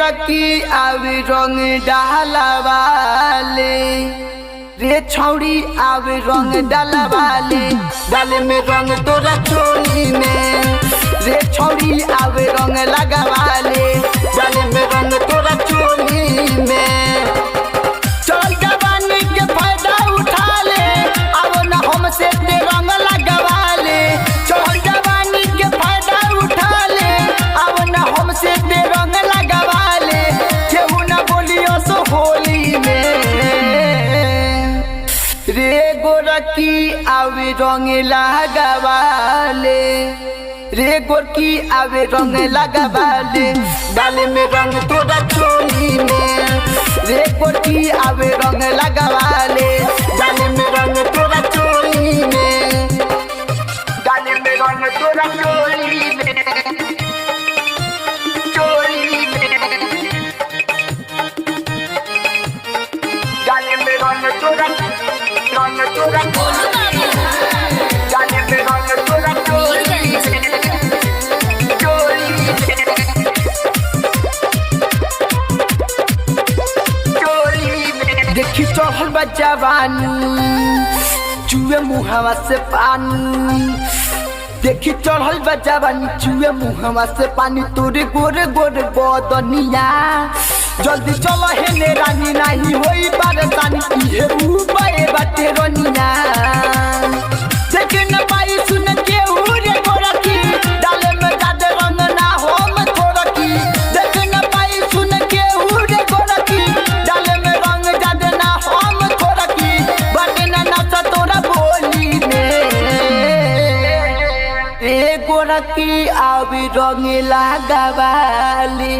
गोरकी आवे रंग डालवाले रे छौड़ी आवे रंग डालवाले डाले में रंग तोरा चोली में रे छौड़ी आवे रंग लगावाले डाले में रंग तोरा चोली में चल जवानी के फायदा उठा ले अब न हमसे ते रंग लगावाले चल जवानी के फायदा उठा ले अब न हमसे ते रंग लगावाले केहू न बोलियो सो होली में रे गोरकी आवे रंग लगावाले रे गोरकी आवे रंग लगावाले डाले में रंग तोरा चोली में रे गोरकी आवे रंग लगावाले डाले में रंग तोरा चोली में डाले में रंग तोरा चोली में चोली में डाले में रंग तोरा डाले में रंग तोरा चोली देखी चढ़ल बा जवानी चुए मुहवा से पानी देखी चढ़ल बा जवानी चुए मुहवा से पानी तोरे गोरे गोरे बदनिया जल्दी चल हेले रानी नहीं होई परेशानी ये ऊपर बाटे रनिया देख न पाई सुन के उरे गोरकी डाले में जादे रंग ना हो मैं गोरकी देख न पाई सुन के उरे गोरकी डाले में रंग जादे ना हो मैं गोरकी बाटे ना नाचा तोरा बोली में ए गोरकी आवे रंग लगावाले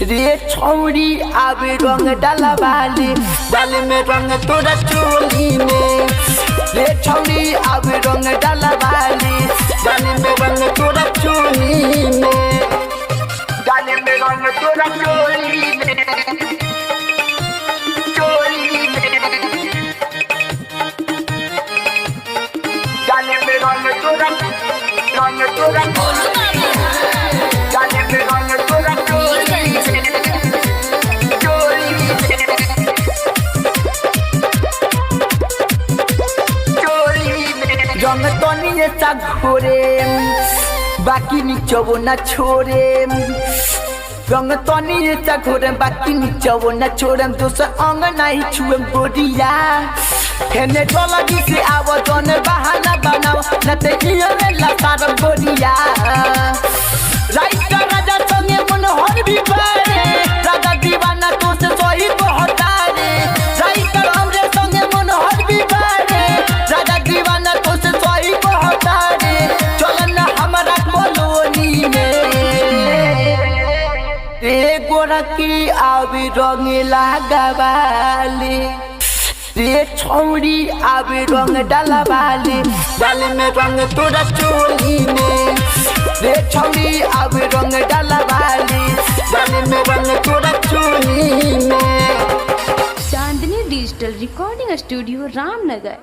रे छौड़ी आवे रंग डालवाले डाले में रंग तोरा चोली में रे छौड़ी आवे रंग डालवाले डाले में रंग तोरा चोली में डाले में रंग तोरा चोली में चोली में डाले में रंग तोरा डाले में रंग तोरा रंग तनिए सा घोरे बाकी नीचवो न छोड़े रंग तनिए सा घोरे बाकी नीचवो न छोड़े दोसर अंग नहीं छुए गोरिया हेने लगी से आवतन बहाना बनाओ न ते इहे लतार गोरिया राइट राजा संगे मन हर भी पाए राजा दीवाना तो से सही बहता रे राइट हमरे संगे मन हर भी पाए राजा दीवाना तो से सही बहता रे चलन हमरा कॉलोनी में ए गोरकी आवे रंग लगावाले रे छौड़ी आवे रंग डालवाले डाले में रंग तोरा चोली में रे छौड़ी आवे रंग डालवाले डाले में रंग तोरा चोली में। चांदनी डिजिटल रिकॉर्डिंग स्टूडियो रामनगर।